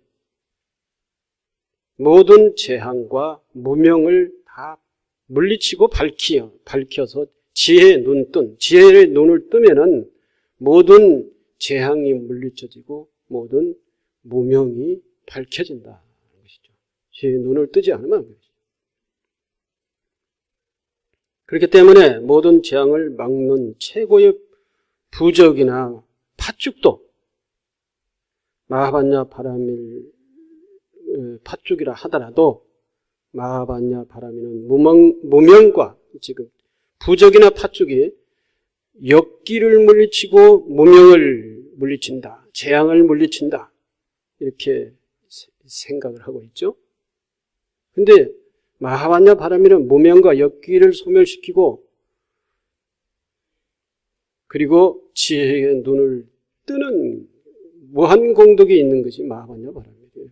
모든 재앙과 무명을 다 물리치고 밝혀서 지혜의 눈을 뜨면은 모든 재앙이 물리쳐지고 모든 무명이 밝혀진다는 것이죠. 지혜의 눈을 뜨지 않으면 안 되죠. 그렇기 때문에 모든 재앙을 막는 최고의 부적이나 팥죽도 마하반야 바라밀 팥죽이라 하더라도 마하반야 바라밀은 무명과, 지금 부적이나 팥죽이 역기를 물리치고 무명을 물리친다, 재앙을 물리친다, 이렇게 생각을 하고 있죠. 근데 마하반야 바라밀은 무명과 역기를 소멸시키고 그리고 지혜의 눈을 뜨는 무한 공덕이 있는 것이 마하반야 바라밀이에요.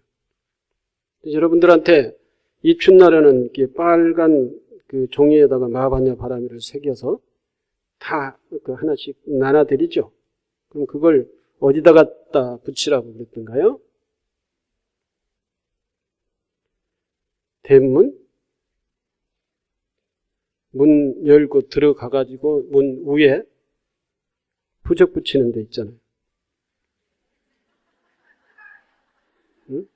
여러분들한테 입춘날에는 이렇게 빨간 그 종이에다가 마하반야 바라밀을 새겨서 다 그 하나씩 나눠드리죠. 그럼 그걸 어디다 갖다 붙이라고 그랬던가요? 대문? 문 열고 들어가가지고 문 위에 부적 붙이는 데 있잖아요. 응?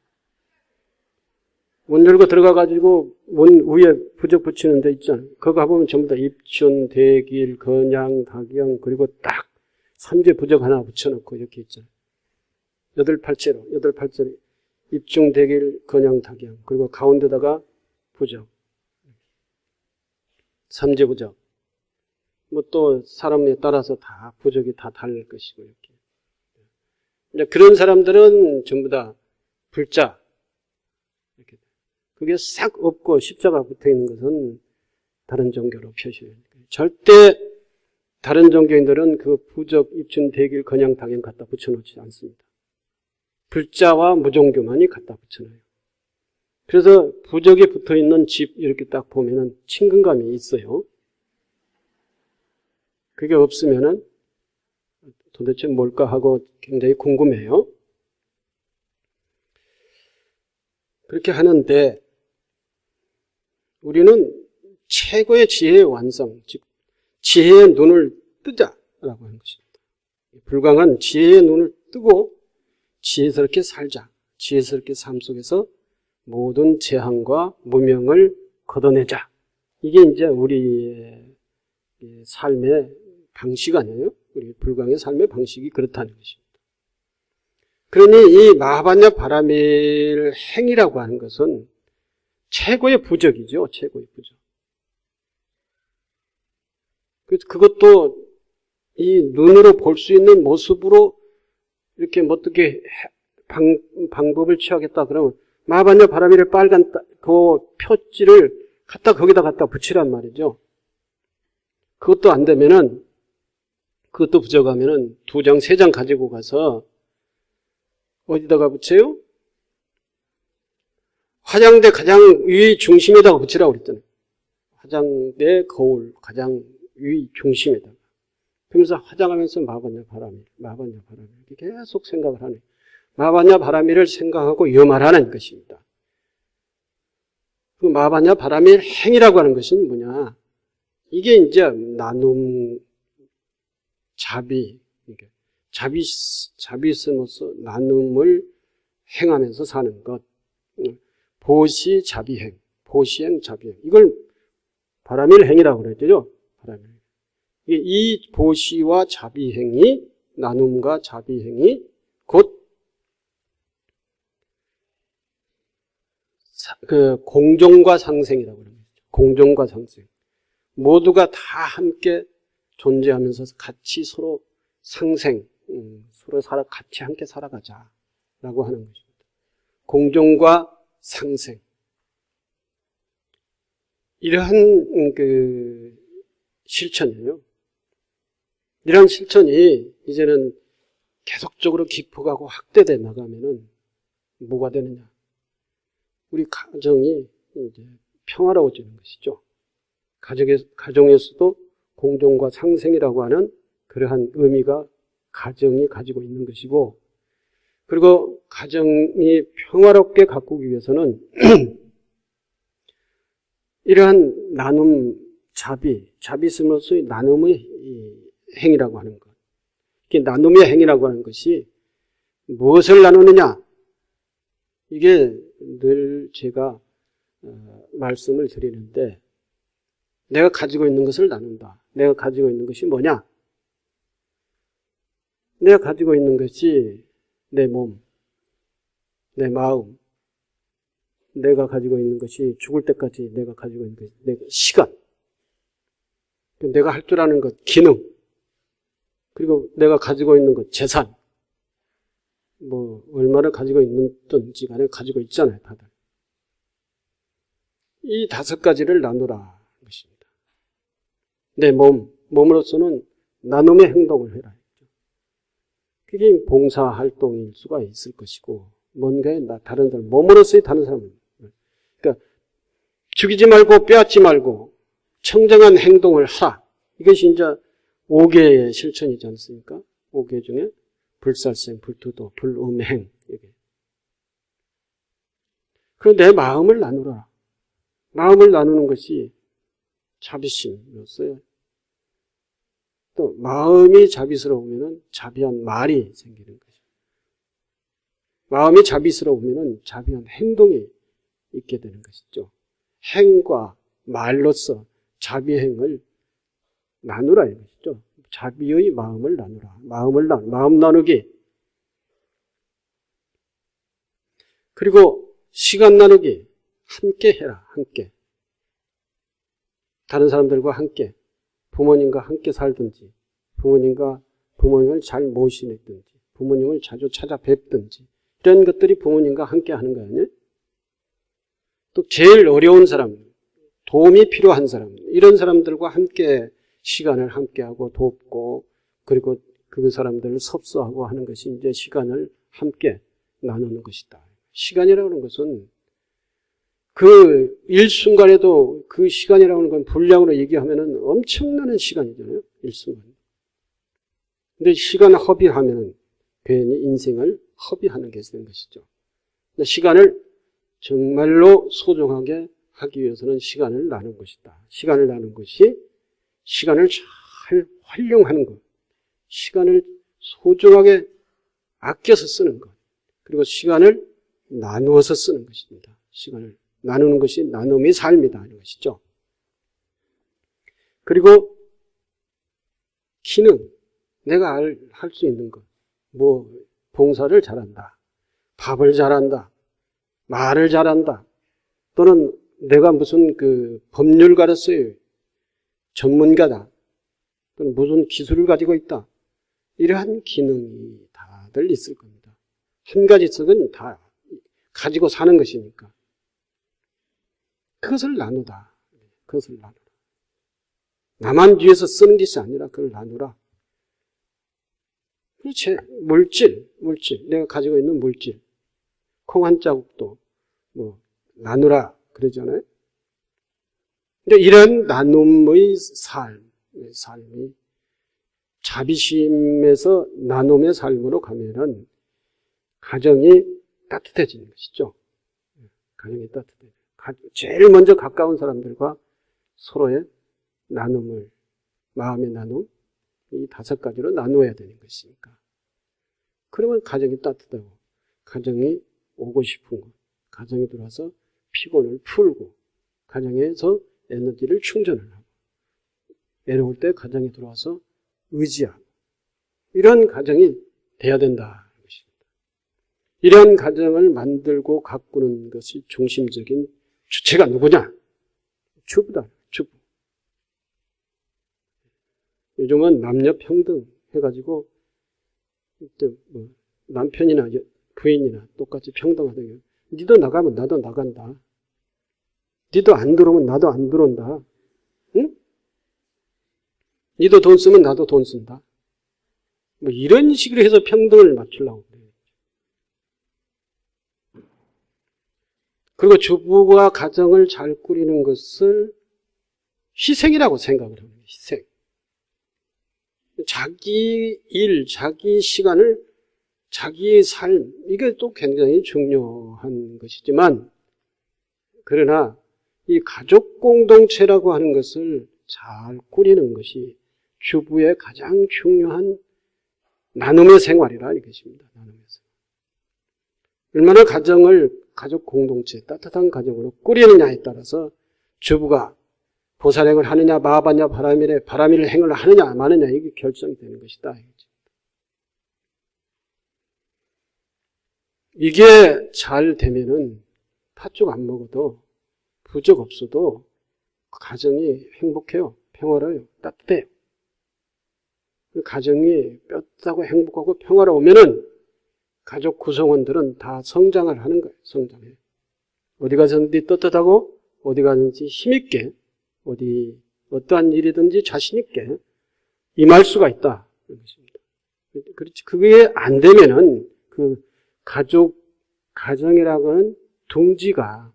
문 열고 들어가가지고 문 위에 부적 붙이는 데 있잖아요. 그거 가보면 전부 다 입춘, 대길, 건양, 닭영, 그리고 딱 삼재 부적 하나 붙여놓고 이렇게 있잖아요. 8팔째로 입중, 대길, 건양, 닭영, 그리고 가운데다가 부적, 삼재 부적. 뭐 또 사람에 따라서 다 부적이 다 다를 것이고, 이렇게. 이제 그런 사람들은 전부 다 불자. 이렇게. 그게 싹 없고 십자가 붙어 있는 것은 다른 종교로 표시해요. 절대 다른 종교인들은 그 부적, 입춘, 대길, 건양, 닭영 갖다 붙여놓지 않습니다. 불자와 무종교만이 갖다 붙여놔요. 그래서 부적에 붙어 있는 집 이렇게 딱 보면은 친근감이 있어요. 그게 없으면은 도대체 뭘까 하고 굉장히 궁금해요. 그렇게 하는데 우리는 최고의 지혜의 완성, 즉 지혜의 눈을 뜨자라고 하는 것입니다. 불광은 지혜의 눈을 뜨고 지혜스럽게 살자. 지혜스럽게 삶 속에서 모든 재앙과 무명을 걷어내자. 이게 이제 우리의 삶의 방식 아니에요? 우리 불광의 삶의 방식이 그렇다는 것입니다. 그러니 이 마하반야 바라밀 행이라고 하는 것은 최고의 부적이죠. 최고의 부적. 그것도 이 눈으로 볼 수 있는 모습으로 이렇게 어떻게 방법을 취하겠다 그러면 마하반야 바라밀의 빨간 그 표지를 거기다 갖다 붙이란 말이죠. 그것도 안 되면은, 그것도 부족하면은 2장, 3장 가지고 가서 어디다가 붙여요? 화장대 가장 위 중심에다가 붙이라고 그랬잖아요. 화장대 거울 가장 위 중심에다가. 그러면서 화장하면서 마바냐 바라미 이렇게 계속 생각을 하네. 마바냐 바라미를 생각하고 염하라는 것입니다. 그 마바냐 바라미 행이라고 하는 것은 뭐냐? 이게 이제 나눔, 자비스모서 나눔을 행하면서 사는 것. 보시 자비행, 보시행 자비행. 이걸 바라밀 행이라고 그랬죠. 바라밀. 이 보시와 자비행이, 나눔과 자비행이 곧 공존과 상생이라고 그러는 거죠. 공존과 상생. 모두가 다 함께 존재하면서 같이 서로 상생, 서로 같이 함께 살아가자라고 하는 것입니다. 공존과 상생. 이러한 실천이에요. 이러한 실천이 이제는 계속적으로 깊어가고 확대돼 나가면은 뭐가 되느냐? 우리 가정이 이제 평화로워지는 것이죠. 가정에서도 공존과 상생이라고 하는 그러한 의미가 가정이 가지고 있는 것이고, 그리고 가정이 평화롭게 가꾸기 위해서는 이러한 나눔, 자비스모스의 나눔의 행위라고 하는 것. 이게 나눔의 행위라고 하는 것이 무엇을 나누느냐? 이게 늘 제가 말씀을 드리는데, 내가 가지고 있는 것을 나눈다. 내가 가지고 있는 것이 뭐냐? 내가 가지고 있는 것이 내 몸, 내 마음, 내가 가지고 있는 것이 죽을 때까지 내가 가지고 있는 것이 내 시간, 내가 할 줄 아는 것, 기능, 그리고 내가 가지고 있는 것, 재산, 얼마나 가지고 있는지 간에 가지고 있잖아요, 다들. 이 5가지를 나누라 것입니다. 내 몸으로서는 나눔의 행동을 해라. 그게 봉사활동일 수가 있을 것이고, 뭔가에 다른 사람, 몸으로서의 다른 사람. 그러니까, 죽이지 말고 빼앗지 말고, 청정한 행동을 하라. 이것이 이제 5개의 실천이지 않습니까? 5개 중에 불살생, 불투도, 불음행. 그리고 내 마음을 나누라. 마음을 나누는 것이 자비심이었어요. 또 마음이 자비스러우면 자비한 말이 생기는 거죠. 마음이 자비스러우면 자비한 행동이 있게 되는 것이죠. 행과 말로서 자비행을 나누라 이런 것이죠. 자비의 마음을 나누라. 마음 나누기. 그리고 시간 나누기. 함께 해라. 함께. 다른 사람들과 함께. 부모님과 함께 살든지, 부모님을 잘 모시든지, 부모님을 자주 찾아뵙든지, 이런 것들이 부모님과 함께 하는 거 아니에요? 또 제일 어려운 사람, 도움이 필요한 사람, 이런 사람들과 함께 시간을 함께하고 돕고, 그리고 그 사람들을 섭수하고 하는 것이 이제 시간을 함께 나누는 것이다. 시간이라고 하는 것은 그 일순간에도 그 시간이라고 하는 건 분량으로 얘기하면은 엄청나는 시간이잖아요. 일순간. 근데 시간 허비하면은 괜히 인생을 허비하는 게 되는 것이죠. 시간을 정말로 소중하게 하기 위해서는 시간을 나누는 것이다. 시간을 나누는 것이 시간을 잘 활용하는 것. 시간을 소중하게 아껴서 쓰는 것. 그리고 시간을 나누어서 쓰는 것입니다. 시간을 나누는 것이 나눔의 삶이다 하는 것이죠. 그리고 기능, 내가 할 수 있는 것, 봉사를 잘한다, 밥을 잘한다, 말을 잘한다, 또는 내가 무슨 법률가로서의 전문가다, 또는 무슨 기술을 가지고 있다, 이러한 기능이 다들 있을 겁니다. 한 가지 씩은 다 가지고 사는 것이니까. 그것을 나누다. 그것을 나누라. 나만 위해서 쓰는 것이 아니라 그걸 나누라. 그렇지. 물질. 내가 가지고 있는 물질. 콩 한 자국도 나누라. 그러잖아요. 근데 이런 나눔의 삶이 자비심에서 나눔의 삶으로 가면은 가정이 따뜻해지는 것이죠. 가정이 따뜻해져요. 제일 먼저 가까운 사람들과 서로의 나눔을, 마음의 나눔, 이 5가지로 나누어야 되는 것이니까. 그러면 가정이 따뜻하고, 가정이 오고 싶은 것, 가정에 들어와서 피곤을 풀고, 가정에서 에너지를 충전을 하고, 외로울 때 가정에 들어와서 의지하고, 이런 가정이 돼야 된다. 이런 가정을 만들고 가꾸는 것이 중심적인 주체가 누구냐? 주부다. 주부. 요즘은 남녀 평등 해가지고 남편이나 부인이나 똑같이 평등하다고. 니도 나가면 나도 나간다. 니도 안 들어오면 나도 안 들어온다. 응? 니도 돈 쓰면 나도 돈 쓴다. 이런 식으로 해서 평등을 맞추려고 그래요. 그리고 주부가 가정을 잘 꾸리는 것을 희생이라고 생각을 합니다. 희생. 자기 일, 자기 시간을, 자기의 삶, 이게 또 굉장히 중요한 것이지만, 그러나 이 가족 공동체라고 하는 것을 잘 꾸리는 것이 주부의 가장 중요한 나눔의 생활이라 이것입니다. 나눔의 생활. 얼마나 가족 공동체, 따뜻한 가정으로 꾸리느냐에 따라서 주부가 보살행을 하느냐, 마하바냐, 바라밀 행을 하느냐, 마느냐, 이게 결정이 되는 것이다. 이게 잘 되면은 팥죽 안 먹어도, 부적 없어도 가정이 행복해요. 평화로워요. 따뜻해요. 가정이 뼈다고 행복하고 평화로우면은 가족 구성원들은 다 성장을 하는 거예요. 성장해. 어디 가든지 떳떳하고 어디 가든지 힘있게 어떠한 일이든지 자신있게 임할 수가 있다. 그렇지. 그게 안 되면은 그 가정이라고 하는 둥지가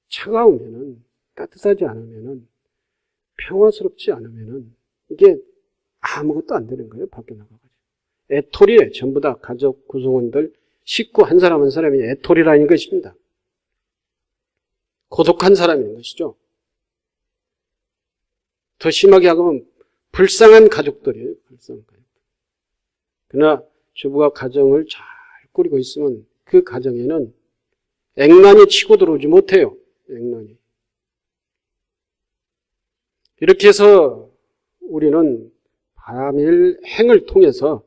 차가우면은, 따뜻하지 않으면은, 평화스럽지 않으면은 이게 아무것도 안 되는 거예요. 밖에 나가가지고. 애토리에 전부 다 가족 구성원들, 식구 한 사람 한 사람이 애토리라는 것입니다. 고독한 사람인 것이죠. 더 심하게 하면 불쌍한 가족들이에요. 불쌍한 가족들. 그러나 주부가 가정을 잘 꾸리고 있으면 그 가정에는 액난이 치고 들어오지 못해요. 액난이. 이렇게 해서 우리는 바라밀 행을 통해서,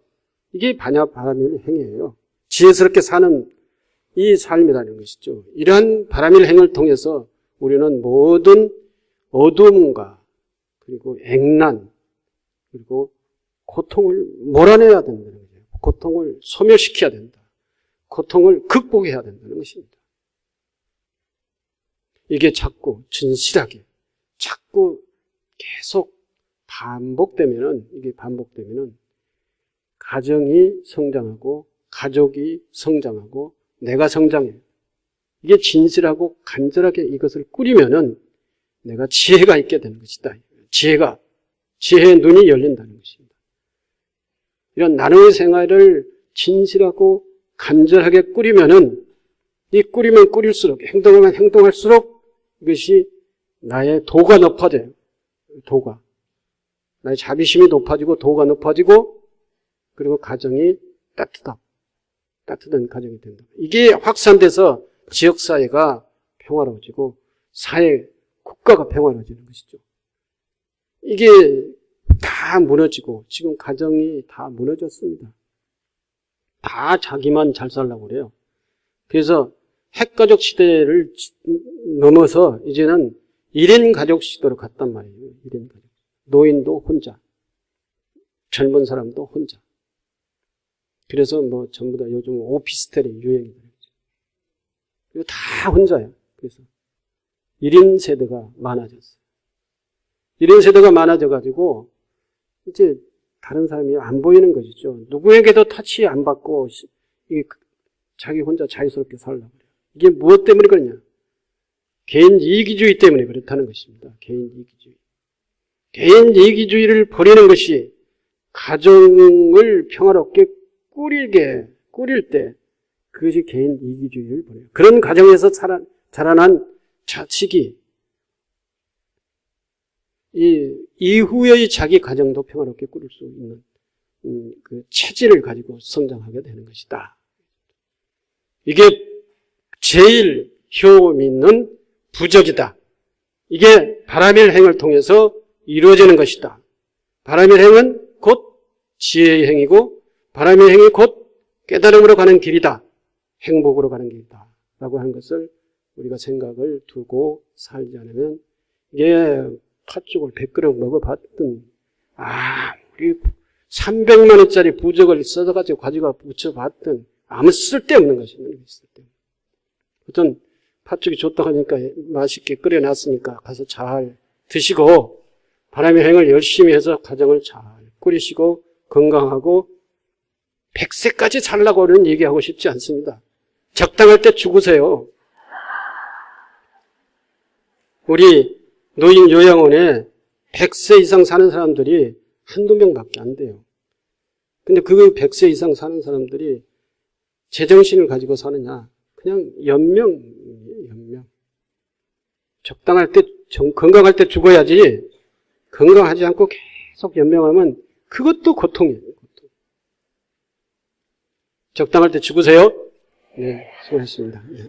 이게 바라밀 행이에요. 지혜스럽게 사는 이 삶이라는 것이죠. 이러한 바라밀 행을 통해서 우리는 모든 어둠과 그리고 액난 그리고 고통을 몰아내야 된다는 거예요. 고통을 소멸시켜야 된다. 고통을 극복해야 된다는 것입니다. 이게 자꾸 진실하게 자꾸 계속 이게 반복되면은 가정이 성장하고 가족이 성장하고 내가 성장해. 이게 진실하고 간절하게 이것을 꾸리면은 내가 지혜가 있게 되는 것이다. 지혜의 눈이 열린다는 것입니다. 이런 나눔의 생활을 진실하고 간절하게 꾸리면은 이 꾸리면 꾸릴수록, 행동하면 행동할수록 이것이 나의 도가 높아져요. 도가. 나의 자비심이 높아지고 도가 높아지고 그리고 가정이 따뜻한 가정이 된다. 이게 확산돼서 지역사회가 평화로워지고 국가가 평화로워지는 것이죠. 이게 다 무너지고 지금 가정이 다 무너졌습니다. 다 자기만 잘 살려고 그래요. 그래서 핵가족 시대를 넘어서 이제는 1인 가족 시대로 갔단 말이에요. 1인 가족. 노인도 혼자, 젊은 사람도 혼자. 그래서 전부 다 요즘 오피스텔이 유행이더라고요. 다 혼자예요. 그래서 1인 세대가 많아졌어요. 1인 세대가 많아져가지고 이제 다른 사람이 안 보이는 것이죠. 누구에게도 터치 안 받고 이게 자기 혼자 자유스럽게 살려고 그래요. 이게 무엇 때문에 그러냐? 개인 이기주의 때문에 그렇다는 것입니다. 개인 이기주의. 개인 이기주의를 버리는 것이 가정을 평화롭게 꾸릴 때 그것이 개인 이기주의를 버려요. 그런 가정에서 자라난 자식이 이후의 자기 가정도 평화롭게 꾸릴 수 있는 그 체질을 가지고 성장하게 되는 것이다. 이게 제일 효험 있는 부적이다. 이게 바라밀 행을 통해서 이루어지는 것이다. 바라밀 행은 곧 지혜의 행이고 바라밀 행이 곧 깨달음으로 가는 길이다. 행복으로 가는 길이다. 라고 하는 것을 우리가 생각을 두고 살지 않으면 이게 팥죽을 100그릇 먹어봤던 우리 300만 원짜리 부적을 써가지고 가지고 붙여봤던 아무 쓸데없는 것입니다. 쓸데없는. 어떤 팥죽이 좋다고 하니까 맛있게 끓여놨으니까 가서 잘 드시고 바람의 행을 열심히 해서 가정을 잘 꾸리시고 건강하고 100세까지 살라고는 얘기하고 싶지 않습니다. 적당할 때 죽으세요. 우리 노인 요양원에 100세 이상 사는 사람들이 한두 명밖에 안 돼요. 근데 그 100세 이상 사는 사람들이 제정신을 가지고 사느냐? 그냥 연명. 적당할 때, 건강할 때 죽어야지, 건강하지 않고 계속 연명하면 그것도 고통이에요. 고통. 적당할 때 죽으세요. 네, 수고하셨습니다. 네.